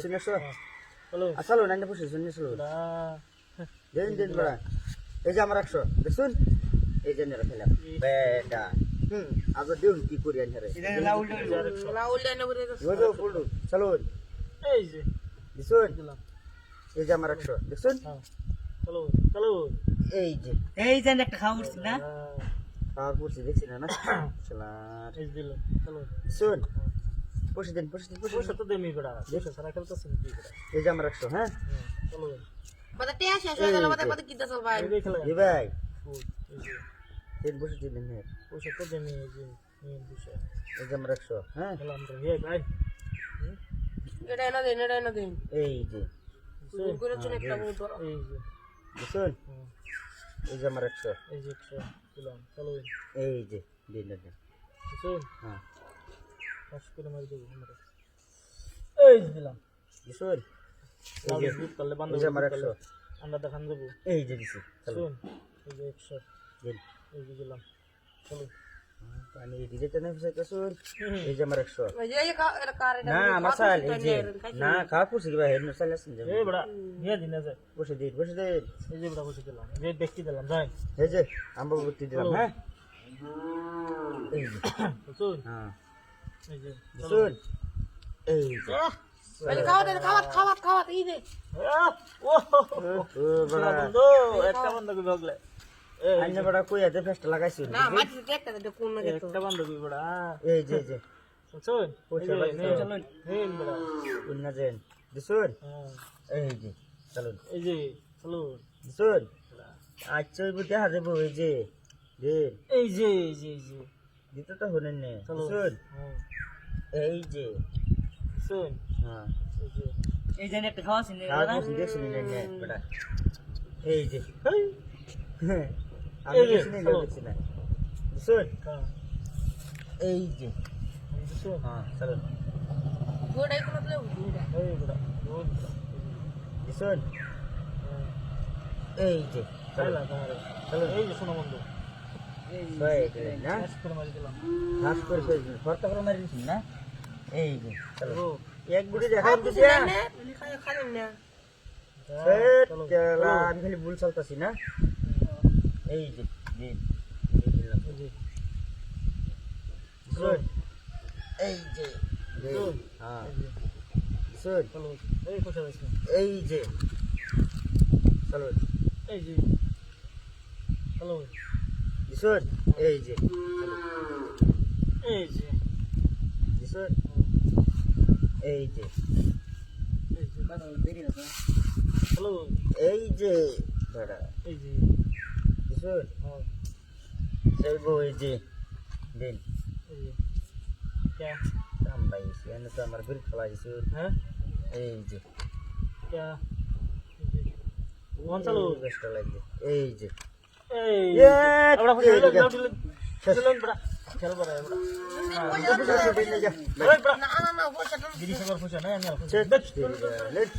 শুনে শো চলো আসলো না না পুষে শুনে শো দিন দিন বড়া এই যে আমার 100 দেখুন এই যে নেরা খেলা বেটা আজ দিন কি করি আনরে লাউল না বলে ওজো ফুলু চলো এই যে দেখুন দিলাম এই যে আমার 100 দেখুন চলো চলো এই যে একটা খাওয়া উঠছি না আর পুষে দেখছি না না চলার এই দিল চলো শুন পুষে দিন পয়সা তো দেমি বেড়া পয়সা সারা খেলতেছেন কি বেড়া এই যে আমার 100 হ্যাঁ চলো বাদা টিয়া শেষ হয়ে গেল বাদা কি দাস ভাই এই খেলা এই ভাই এই যে তিন পুষে দিন নে পয়সা তো দেমি এই যে নিয়ে পয়সা এই যে আমার 100 হ্যাঁ খেলাম রে হে ভাই এটা না দিন এই যে জোর করে চলে একটা বহুত বড় এই যে দেখুন এই যে আমার 100 এই যে 100 দিলাম চলো এই যে দিন দিন বুঝছেন হ্যাঁ পাস করে মারি দেবো আমরা এই যে দিলাম দেখুন এই যে দুধ করলে বান্ধব এই যে আমার 100 আমরা দেখান দেবো এই যে দিছি চলো শুন এই যে 100 দিন এই যে দিলাম চলো পানি দিতে তো না ফেসে এই যে আমার 100 ওই যে এটা কার এটা না মশাল এই যে না খা পুষি ভাই হেড মশাল আছে এই বড়া নিয়ে দিন আছে পুষে দিন এই যে বড়া বসে দিলাম যে ব্যক্তি দিলাম যাই এই যে আম্বাবতী দিলাম হ্যাঁ এই যে শুন হ্যাঁ এই যে শুন এই যে ওই খাওয়া এই দে ও ও বড়া বন্ধু একটা বান্ধবী ভাগলে এই আইনে বড়া কই এতে ফেস্ট লাগাইছি না মাটি দেখতে দে কোন না দেখতো একটা বান্ধবী বড়া এই যে যে শুন পয়সা লাগছে চলুন হেন বড়া উন্না দেন দিছুন হ্যাঁ এই যে চলুন এই যে চলো দিছুন আচ্ছা ওই বুঝে হাতে বউ এই যে দিন এই যে এই যে এই যে দিতে তো হলেন নে চলো দিছুন হ্যাঁ এই যে শুন হ্যাঁ এই যে এই যে একটা খাওয়া সিনে আর বুঝি দেখছি নে নে বড়া এই যে আমি এই যে, দেখছি নে চলো। দেখছি না দিছুন হ্যাঁ এই যে শুন হ্যাঁ চলুন গোড়াই কোন প্লে উড়া এই বড়া বহুত দিছুন হ্যাঁ এই যে চাইলা চলুন তোমারে চলুন এই যে শোনো বন্ধু ছয় দিলেন না শেষ করে মারি দিলাম ঘাস করে ফেলছেন ফর্তা করে মারি দিছেন না এই যে চলো ও এক বুড়ি দেখা দিছে খালেন না চলো আমি খালি ভুল চলতেছি না এই যে দিন দিলাম এই যে শুন এই যে শুন হ্যাঁ এই যে শুন চলো এই পয়সা আছে এই যে চলো এই যে চলো শুন এই যে এই যে শুন এই যে এই যে দেরি আছে চলো এই যে দাদা এই যে শুন হ্যাঁ এই বউ এই যে দিন এই যে क्या কাম ভাই এনে তো আমার বিল ফেলা দিছে हैं এই যে क्या कौन चलो বেস্ট লাগবে এই যে ए बड़ा खुश हो जाओ चलो बड़ा चल बड़ा बड़ा ओए बड़ा না না পয়সা गिरी से खुश है ना यार खुश Let's